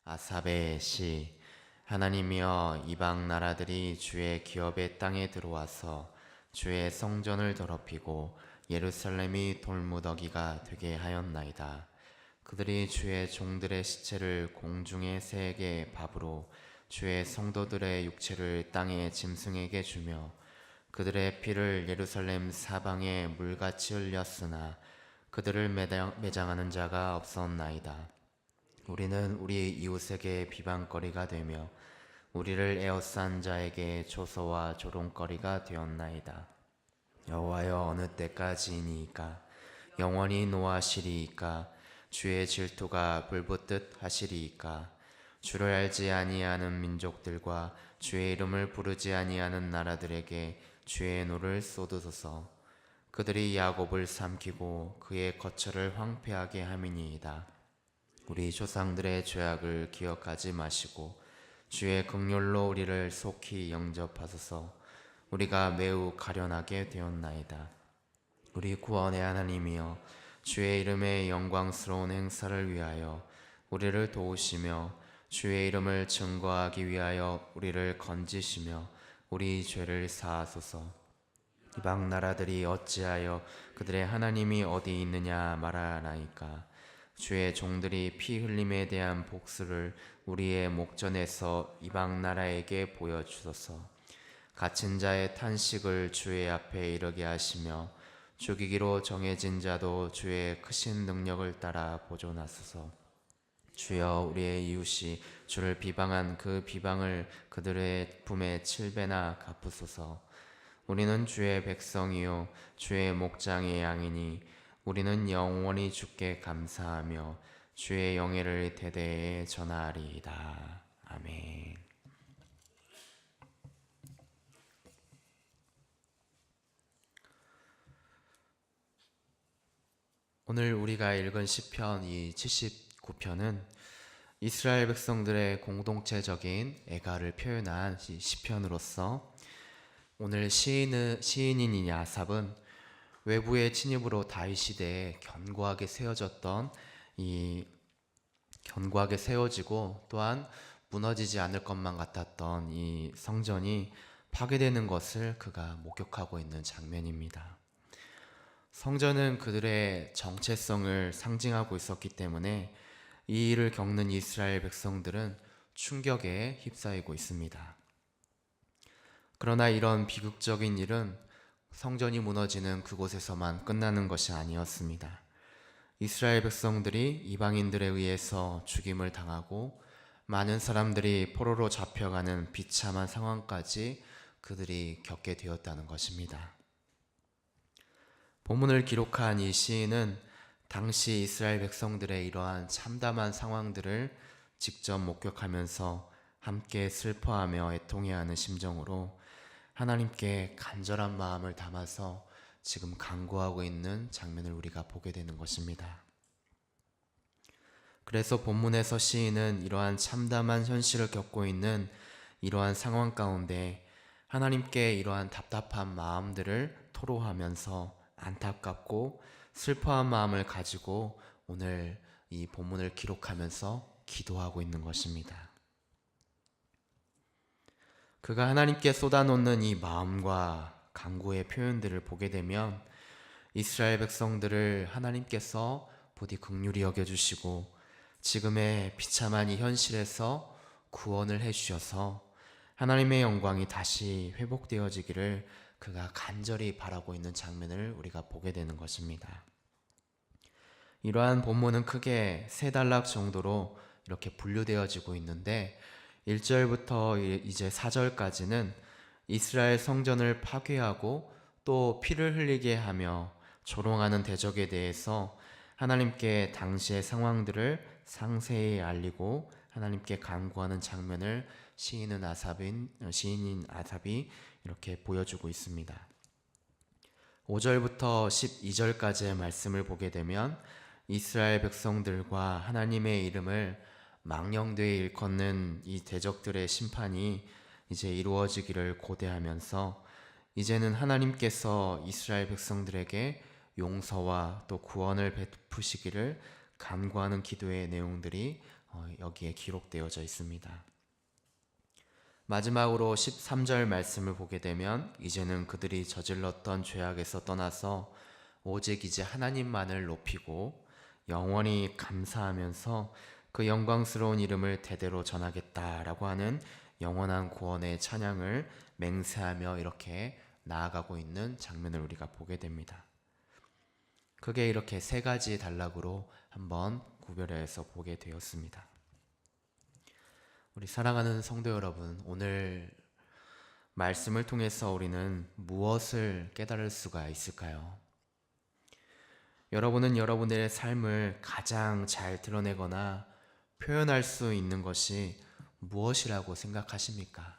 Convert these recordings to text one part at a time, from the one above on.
아삽의 시. 하나님이여, 이방 나라들이 주의 기업의 땅에 들어와서 주의 성전을 더럽히고 예루살렘이 돌무더기가 되게 하였나이다. 그들이 주의 종들의 시체를 공중의 새에게 밥으로, 주의 성도들의 육체를 땅의 짐승에게 주며 그들의 피를 예루살렘 사방에 물같이 흘렸으나 그들을 매장하는 자가 없었나이다. 우리는 우리 이웃에게 비방거리가 되며 우리를 에워싼 자에게 조소와 조롱거리가 되었나이다. 여호와여, 어느 때까지이니까? 영원히 노하시리이까? 주의 질투가 불붙듯 하시리이까? 주를 알지 아니하는 민족들과 주의 이름을 부르지 아니하는 나라들에게 주의 노를 쏟으소서. 그들이 야곱을 삼키고 그의 거처를 황폐하게 함이니이다. 우리 조상들의 죄악을 기억하지 마시고 주의 긍휼로 우리를 속히 영접하소서. 우리가 매우 가련하게 되었나이다. 우리 구원의 하나님이여, 주의 이름의 영광스러운 행사를 위하여 우리를 도우시며 주의 이름을 증거하기 위하여 우리를 건지시며 우리 죄를 사하소서. 이방 나라들이 어찌하여 그들의 하나님이 어디 있느냐 말하나이까? 주의 종들이 피 흘림에 대한 복수를 우리의 목전에서 이방 나라에게 보여주소서. 갇힌 자의 탄식을 주의 앞에 이르게 하시며 죽이기로 정해진 자도 주의 크신 능력을 따라 보존하소서. 주여, 우리의 이웃이 주를 비방한 그 비방을 그들의 품에 7배나 갚으소서. 우리는 주의 백성이요 주의 목장의 양이니 우리는 영원히 주께 감사하며 주의 영예를 대대에 전하리이다. 아멘. 오늘 우리가 읽은 시편 이 79편은 이스라엘 백성들의 공동체적인 애가를 표현한 시편으로서 오늘 시인인 아삽은 외부의 침입으로 다윗 시대에 견고하게 세워지고 또한 무너지지 않을 것만 같았던 이 성전이 파괴되는 것을 그가 목격하고 있는 장면입니다. 성전은 그들의 정체성을 상징하고 있었기 때문에 이 일을 겪는 이스라엘 백성들은 충격에 휩싸이고 있습니다. 그러나 이런 비극적인 일은 성전이 무너지는 그곳에서만 끝나는 것이 아니었습니다. 이스라엘 백성들이 이방인들에 의해서 죽임을 당하고 많은 사람들이 포로로 잡혀가는 비참한 상황까지 그들이 겪게 되었다는 것입니다. 본문을 기록한 이 시인은 당시 이스라엘 백성들의 이러한 참담한 상황들을 직접 목격하면서 함께 슬퍼하며 애통해하는 심정으로 하나님께 간절한 마음을 담아서 지금 간구하고 있는 장면을 우리가 보게 되는 것입니다. 그래서 본문에서 시인은 이러한 참담한 현실을 겪고 있는 이러한 상황 가운데 하나님께 이러한 답답한 마음들을 토로하면서 안타깝고 슬퍼한 마음을 가지고 오늘 이 본문을 기록하면서 기도하고 있는 것입니다. 그가 하나님께 쏟아놓는 이 마음과 간구의 표현들을 보게 되면 이스라엘 백성들을 하나님께서 부디 긍휼히 여겨주시고 지금의 비참한 이 현실에서 구원을 해주셔서 하나님의 영광이 다시 회복되어지기를 그가 간절히 바라고 있는 장면을 우리가 보게 되는 것입니다. 이러한 본문은 크게 세 단락 정도로 이렇게 분류되어지고 있는데 1절부터 이제 4절까지는 이스라엘 성전을 파괴하고 또 피를 흘리게 하며 조롱하는 대적에 대해서 하나님께 당시의 상황들을 상세히 알리고 하나님께 간구하는 장면을 시인인 아삽이 이렇게 보여주고 있습니다. 5절부터 12절까지의 말씀을 보게 되면 이스라엘 백성들과 하나님의 이름을 망령되이 일컫는 이 대적들의 심판이 이제 이루어지기를 고대하면서 이제는 하나님께서 이스라엘 백성들에게 용서와 또 구원을 베푸시기를 간구하는 기도의 내용들이 여기에 기록되어져 있습니다. 마지막으로 13절 말씀을 보게 되면 이제는 그들이 저질렀던 죄악에서 떠나서 오직 이제 하나님만을 높이고 영원히 감사하면서 그 영광스러운 이름을 대대로 전하겠다라고 하는 영원한 구원의 찬양을 맹세하며 이렇게 나아가고 있는 장면을 우리가 보게 됩니다. 그게 이렇게 세 가지 단락으로 한번 구별해서 보게 되었습니다. 우리 사랑하는 성도 여러분, 오늘 말씀을 통해서 우리는 무엇을 깨달을 수가 있을까요? 여러분은 여러분의 삶을 가장 잘 드러내거나 표현할 수 있는 것이 무엇이라고 생각하십니까?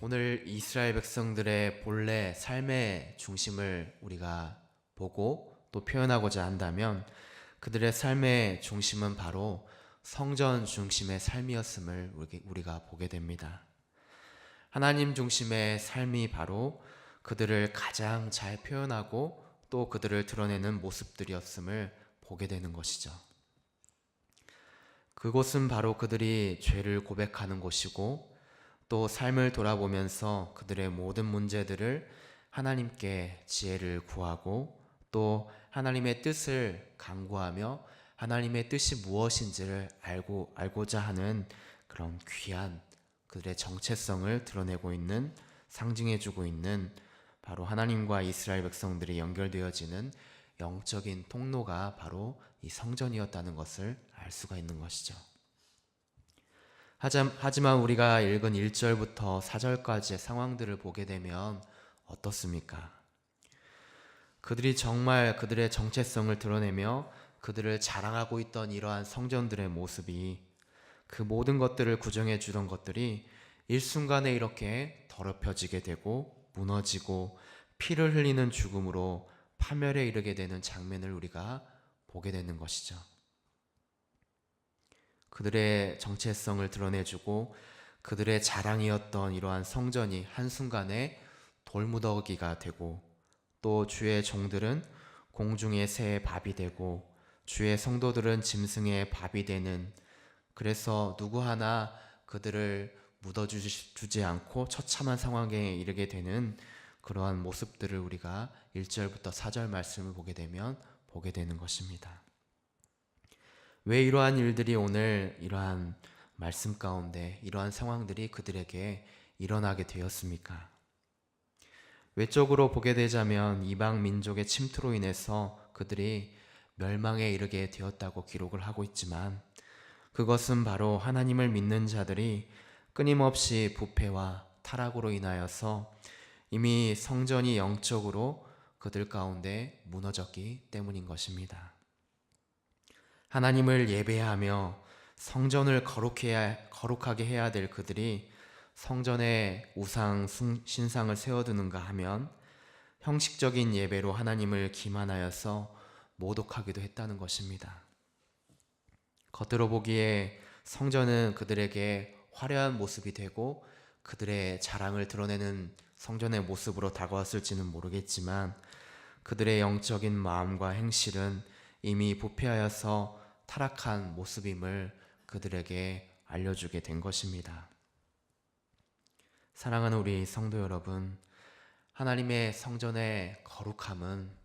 오늘 이스라엘 백성들의 본래 삶의 중심을 우리가 보고 또 표현하고자 한다면 그들의 삶의 중심은 바로 성전 중심의 삶이었음을 우리가 보게 됩니다. 하나님 중심의 삶이 바로 그들을 가장 잘 표현하고 또 그들을 드러내는 모습들이었음을 보게 되는 것이죠. 그곳은 바로 그들이 죄를 고백하는 곳이고 또 삶을 돌아보면서 그들의 모든 문제들을 하나님께 지혜를 구하고 또 하나님의 뜻을 간구하며 하나님의 뜻이 무엇인지를 알고자 하는 그런 귀한 그들의 정체성을 드러내고 있는, 상징해주고 있는 바로 하나님과 이스라엘 백성들이 연결되어지는 영적인 통로가 바로 이 성전이었다는 것을 알 수가 있는 것이죠. 하지만 우리가 읽은 1절부터 4절까지의 상황들을 보게 되면 어떻습니까? 그들이 정말 그들의 정체성을 드러내며 그들을 자랑하고 있던 이러한 성전들의 모습이, 그 모든 것들을 구정해 주던 것들이 일순간에 이렇게 더럽혀지게 되고 무너지고 피를 흘리는 죽음으로 파멸에 이르게 되는 장면을 우리가 보게 되는 것이죠. 그들의 정체성을 드러내주고 그들의 자랑이었던 이러한 성전이 한순간에 돌무더기가 되고 또 주의 종들은 공중의 새의 밥이 되고 주의 성도들은 짐승의 밥이 되는, 그래서 누구 하나 그들을 묻어주지 않고 처참한 상황에 이르게 되는 그러한 모습들을 우리가 1절부터 4절 말씀을 보게 되면 보게 되는 것입니다. 왜 이러한 일들이 오늘 이러한 말씀 가운데 이러한 상황들이 그들에게 일어나게 되었습니까? 외적으로 보게 되자면 이방 민족의 침투로 인해서 그들이 멸망에 이르게 되었다고 기록을 하고 있지만 그것은 바로 하나님을 믿는 자들이 끊임없이 부패와 타락으로 인하여서 이미 성전이 영적으로 그들 가운데 무너졌기 때문인 것입니다. 하나님을 예배하며 성전을 거룩하게 해야 될 그들이 성전에 우상 신상을 세워두는가 하면 형식적인 예배로 하나님을 기만하여서 모독하기도 했다는 것입니다. 겉으로 보기에 성전은 그들에게 화려한 모습이 되고 그들의 자랑을 드러내는 성전의 모습으로 다가왔을지는 모르겠지만 그들의 영적인 마음과 행실은 이미 부패하여서 타락한 모습임을 그들에게 알려주게 된 것입니다. 사랑하는 우리 성도 여러분, 하나님의 성전의 거룩함은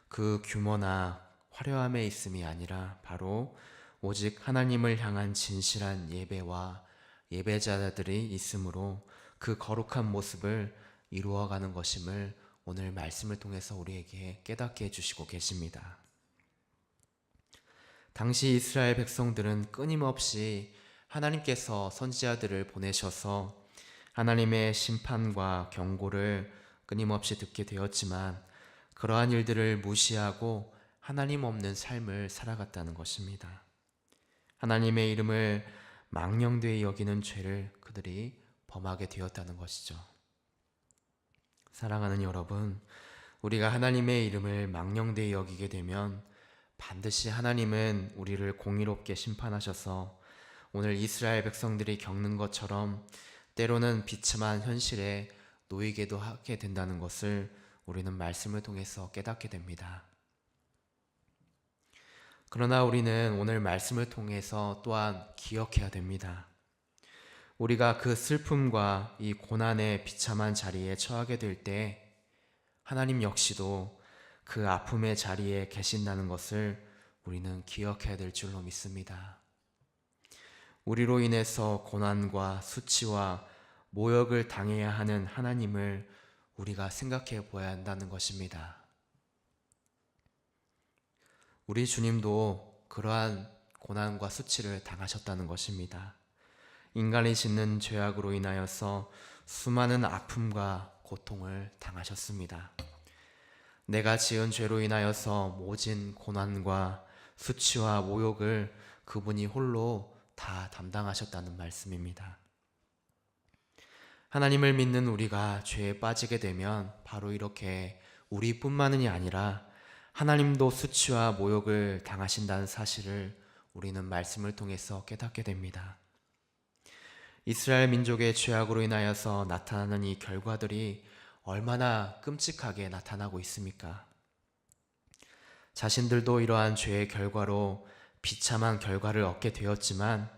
그 규모나 화려함에 있음이 아니라 바로 오직 하나님을 향한 진실한 예배와 예배자들이 있으므로 그 거룩한 모습을 이루어가는 것임을 오늘 말씀을 통해서 우리에게 깨닫게 해주시고 계십니다. 당시 이스라엘 백성들은 끊임없이 하나님께서 선지자들을 보내셔서 하나님의 심판과 경고를 끊임없이 듣게 되었지만 그러한 일들을 무시하고 하나님 없는 삶을 살아갔다는 것입니다. 하나님의 이름을 망령되이 여기는 죄를 그들이 범하게 되었다는 것이죠. 사랑하는 여러분, 우리가 하나님의 이름을 망령되이 여기게 되면 반드시 하나님은 우리를 공의롭게 심판하셔서 오늘 이스라엘 백성들이 겪는 것처럼 때로는 비참한 현실에 놓이게도 하게 된다는 것을 우리는 말씀을 통해서 깨닫게 됩니다. 그러나 우리는 오늘 말씀을 통해서 또한 기억해야 됩니다. 우리가 그 슬픔과 이 고난의 비참한 자리에 처하게 될 때 하나님 역시도 그 아픔의 자리에 계신다는 것을 우리는 기억해야 될 줄로 믿습니다. 우리로 인해서 고난과 수치와 모욕을 당해야 하는 하나님을 우리가 생각해 보아야 한다는 것입니다. 우리 주님도 그러한 고난과 수치를 당하셨다는 것입니다. 인간이 짓는 죄악으로 인하여서 수많은 아픔과 고통을 당하셨습니다. 내가 지은 죄로 인하여서 모진 고난과 수치와 모욕을 그분이 홀로 다 담당하셨다는 말씀입니다. 하나님을 믿는 우리가 죄에 빠지게 되면 바로 이렇게 우리뿐만이 아니라 하나님도 수치와 모욕을 당하신다는 사실을 우리는 말씀을 통해서 깨닫게 됩니다. 이스라엘 민족의 죄악으로 인하여서 나타나는 이 결과들이 얼마나 끔찍하게 나타나고 있습니까? 자신들도 이러한 죄의 결과로 비참한 결과를 얻게 되었지만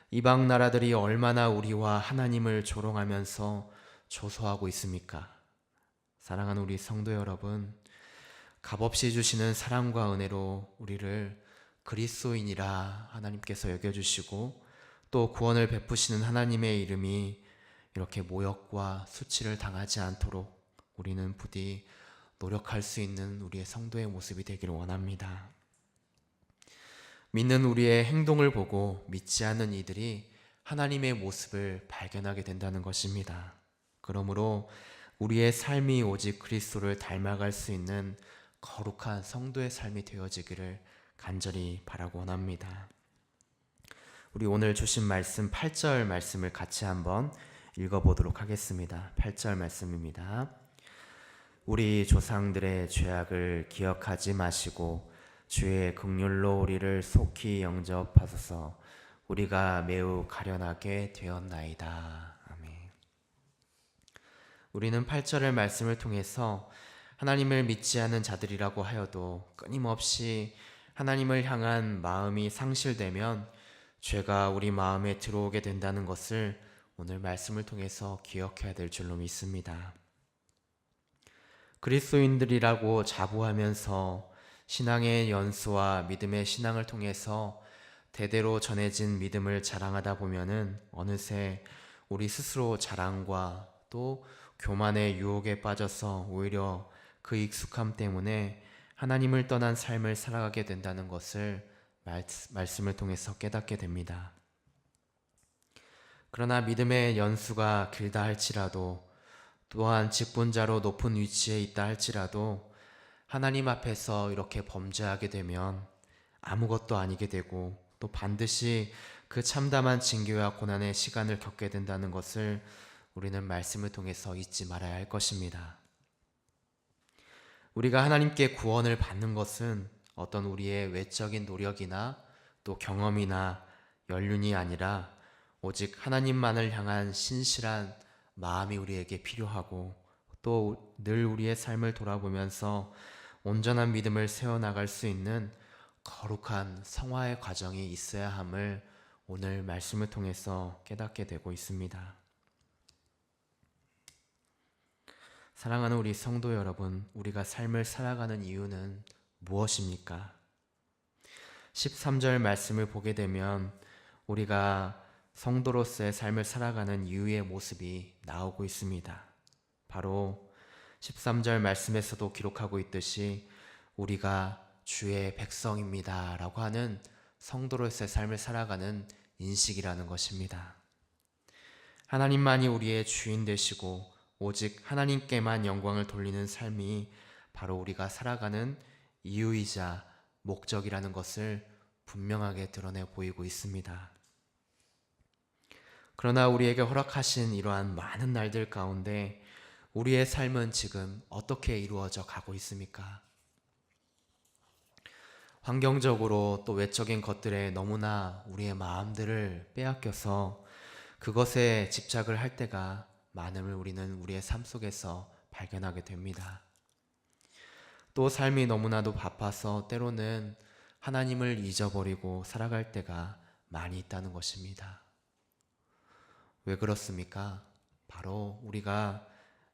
이방 나라들이 얼마나 우리와 하나님을 조롱하면서 조소하고 있습니까? 사랑하는 우리 성도 여러분, 값없이 주시는 사랑과 은혜로 우리를 그리스도인이라 하나님께서 여겨주시고 또 구원을 베푸시는 하나님의 이름이 이렇게 모욕과 수치를 당하지 않도록 우리는 부디 노력할 수 있는 우리의 성도의 모습이 되기를 원합니다. 믿는 우리의 행동을 보고 믿지 않는 이들이 하나님의 모습을 발견하게 된다는 것입니다. 그러므로 우리의 삶이 오직 그리스도를 닮아갈 수 있는 거룩한 성도의 삶이 되어지기를 간절히 바라고 원합니다. 우리 오늘 주신 말씀 8절 말씀을 같이 한번 읽어보도록 하겠습니다. 8절 말씀입니다. 우리 조상들의 죄악을 기억하지 마시고 주의 긍휼로 우리를 속히 영접하소서. 우리가 매우 가련하게 되었나이다. 아멘. 우리는 8절의 말씀을 통해서 하나님을 믿지 않은 자들이라고 하여도 끊임없이 하나님을 향한 마음이 상실되면 죄가 우리 마음에 들어오게 된다는 것을 오늘 말씀을 통해서 기억해야 될 줄로 믿습니다. 그리스도인들이라고 자부하면서 신앙의 연수와 믿음의 신앙을 통해서 대대로 전해진 믿음을 자랑하다 보면은 어느새 우리 스스로 자랑과 또 교만의 유혹에 빠져서 오히려 그 익숙함 때문에 하나님을 떠난 삶을 살아가게 된다는 것을 말씀을 통해서 깨닫게 됩니다. 그러나 믿음의 연수가 길다 할지라도 또한 직분자로 높은 위치에 있다 할지라도 하나님 앞에서 이렇게 범죄하게 되면 아무것도 아니게 되고 또 반드시 그 참담한 징계와 고난의 시간을 겪게 된다는 것을 우리는 말씀을 통해서 잊지 말아야 할 것입니다. 우리가 하나님께 구원을 받는 것은 어떤 우리의 외적인 노력이나 또 경험이나 연륜이 아니라 오직 하나님만을 향한 신실한 마음이 우리에게 필요하고 또 늘 우리의 삶을 돌아보면서 온전한 믿음을 세워나갈 수 있는 거룩한 성화의 과정이 있어야 함을 오늘 말씀을 통해서 깨닫게 되고 있습니다. 사랑하는 우리 성도 여러분, 우리가 삶을 살아가는 이유는 무엇입니까? 13절 말씀을 보게 되면 우리가 성도로서의 삶을 살아가는 이유의 모습이 나오고 있습니다. 바로 13절 말씀에서도 기록하고 있듯이 우리가 주의 백성입니다 라고 하는 성도로서의 삶을 살아가는 인식이라는 것입니다. 하나님만이 우리의 주인 되시고 오직 하나님께만 영광을 돌리는 삶이 바로 우리가 살아가는 이유이자 목적이라는 것을 분명하게 드러내 보이고 있습니다. 그러나 우리에게 허락하신 이러한 많은 날들 가운데 우리의 삶은 지금 어떻게 이루어져 가고 있습니까? 환경적으로 또 외적인 것들에 너무나 우리의 마음들을 빼앗겨서 그것에 집착을 할 때가 많음을 우리는 우리의 삶 속에서 발견하게 됩니다. 또 삶이 너무나도 바빠서 때로는 하나님을 잊어버리고 살아갈 때가 많이 있다는 것입니다. 왜 그렇습니까? 바로 우리가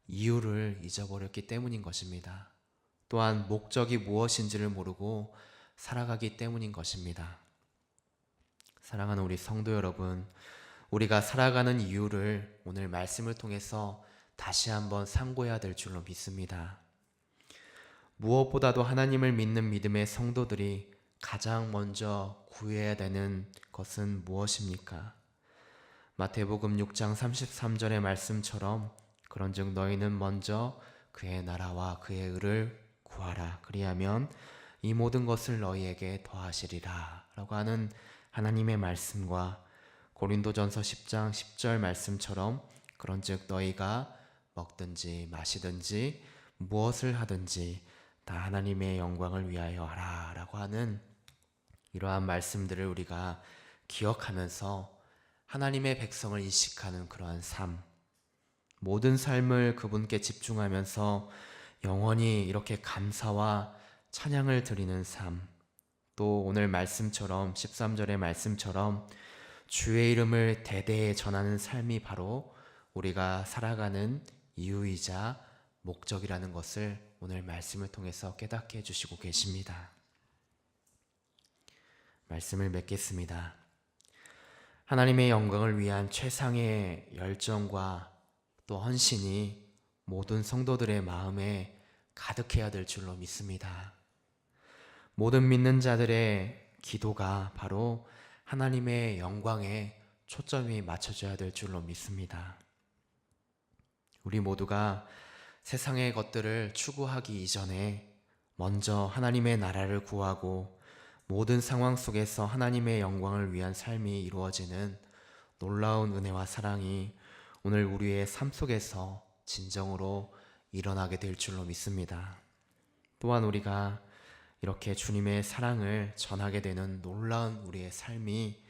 이유를 잊어버렸기 때문인 것입니다. 또한 목적이 무엇인지를 모르고 살아가기 때문인 것입니다. 사랑하는 우리 성도 여러분, 우리가 살아가는 이유를 오늘 말씀을 통해서 다시 한번 상고해야 될 줄로 믿습니다. 무엇보다도 하나님을 믿는 믿음의 성도들이 가장 먼저 구해야 되는 것은 무엇입니까? 마태복음 6장 33절의 말씀처럼 그런즉 너희는 먼저 그의 나라와 그의 의를 구하라. 그리하면 이 모든 것을 너희에게 더하시리라 라고 하는 하나님의 말씀과 고린도전서 10장 10절 말씀처럼 그런즉 너희가 먹든지 마시든지 무엇을 하든지 다 하나님의 영광을 위하여 하라 라고 하는 이러한 말씀들을 우리가 기억하면서 하나님의 백성을 인식하는 그러한 삶, 모든 삶을 그분께 집중하면서 영원히 이렇게 감사와 찬양을 드리는 삶, 또 오늘 말씀처럼 13절의 말씀처럼 주의 이름을 대대에 전하는 삶이 바로 우리가 살아가는 이유이자 목적이라는 것을 오늘 말씀을 통해서 깨닫게 해주시고 계십니다. 말씀을 맺겠습니다. 하나님의 영광을 위한 최상의 열정과 또 헌신이 모든 성도들의 마음에 가득해야 될 줄로 믿습니다. 모든 믿는 자들의 기도가 바로 하나님의 영광에 초점이 맞춰져야 될 줄로 믿습니다. 우리 모두가 세상의 것들을 추구하기 이전에 먼저 하나님의 나라를 구하고 모든 상황 속에서 하나님의 영광을 위한 삶이 이루어지는 놀라운 은혜와 사랑이 오늘 우리의 삶 속에서 진정으로 일어나게 될 줄로 믿습니다. 또한 우리가 이렇게 주님의 사랑을 전하게 되는 놀라운 우리의 삶이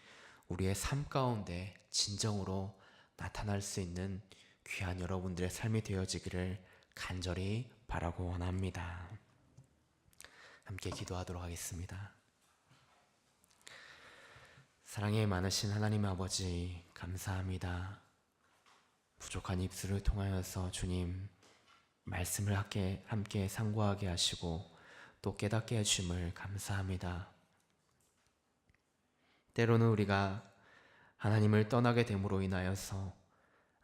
우리의 삶 가운데 진정으로 나타날 수 있는 귀한 여러분들의 삶이 되어지기를 간절히 바라고 원합니다. 함께 기도하도록 하겠습니다. 사랑이 많으신 하나님 아버지, 감사합니다. 부족한 입술을 통하여서 주님 말씀을 함께 상고하게 하시고 또 깨닫게 해주심을 감사합니다. 때로는 우리가 하나님을 떠나게 됨으로 인하여서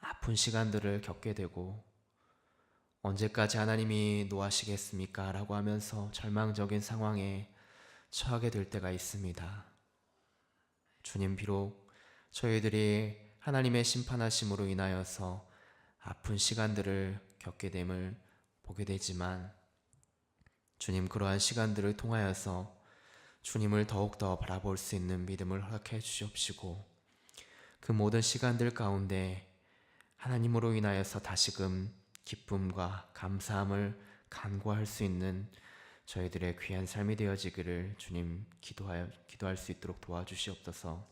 아픈 시간들을 겪게 되고 언제까지 하나님이 노하시겠습니까? 라고 하면서 절망적인 상황에 처하게 될 때가 있습니다. 주님, 비록 저희들이 하나님의 심판하심으로 인하여서 아픈 시간들을 겪게 됨을 보게 되지만 주님, 그러한 시간들을 통하여서 주님을 더욱더 바라볼 수 있는 믿음을 허락해 주시옵시고 그 모든 시간들 가운데 하나님으로 인하여서 다시금 기쁨과 감사함을 간구할 수 있는 저희들의 귀한 삶이 되어지기를 주님 기도할 수 있도록 도와주시옵소서.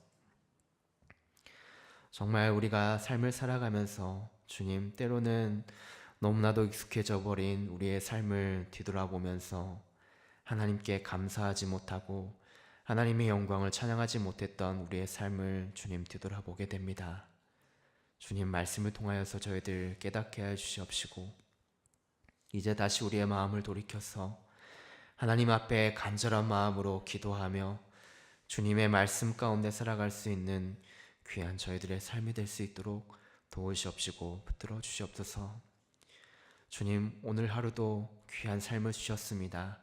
정말 우리가 삶을 살아가면서 주님, 때로는 너무나도 익숙해져 버린 우리의 삶을 뒤돌아보면서 하나님께 감사하지 못하고 하나님의 영광을 찬양하지 못했던 우리의 삶을 주님 뒤돌아보게 됩니다. 주님, 말씀을 통하여서 저희들 깨닫게 해주시옵시고 이제 다시 우리의 마음을 돌이켜서 하나님 앞에 간절한 마음으로 기도하며 주님의 말씀 가운데 살아갈 수 있는 귀한 저희들의 삶이 될 수 있도록 도우시옵시고 붙들어 주시옵소서. 주님, 오늘 하루도 귀한 삶을 주셨습니다.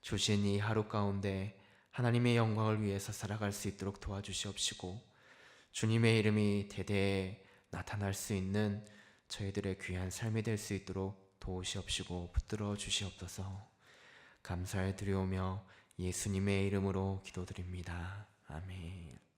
주신 이 하루 가운데 하나님의 영광을 위해서 살아갈 수 있도록 도와주시옵시고 주님의 이름이 대대에 나타날 수 있는 저희들의 귀한 삶이 될 수 있도록 도우시옵시고 붙들어 주시옵소서. 감사를 드리오며 예수님의 이름으로 기도드립니다. 아멘.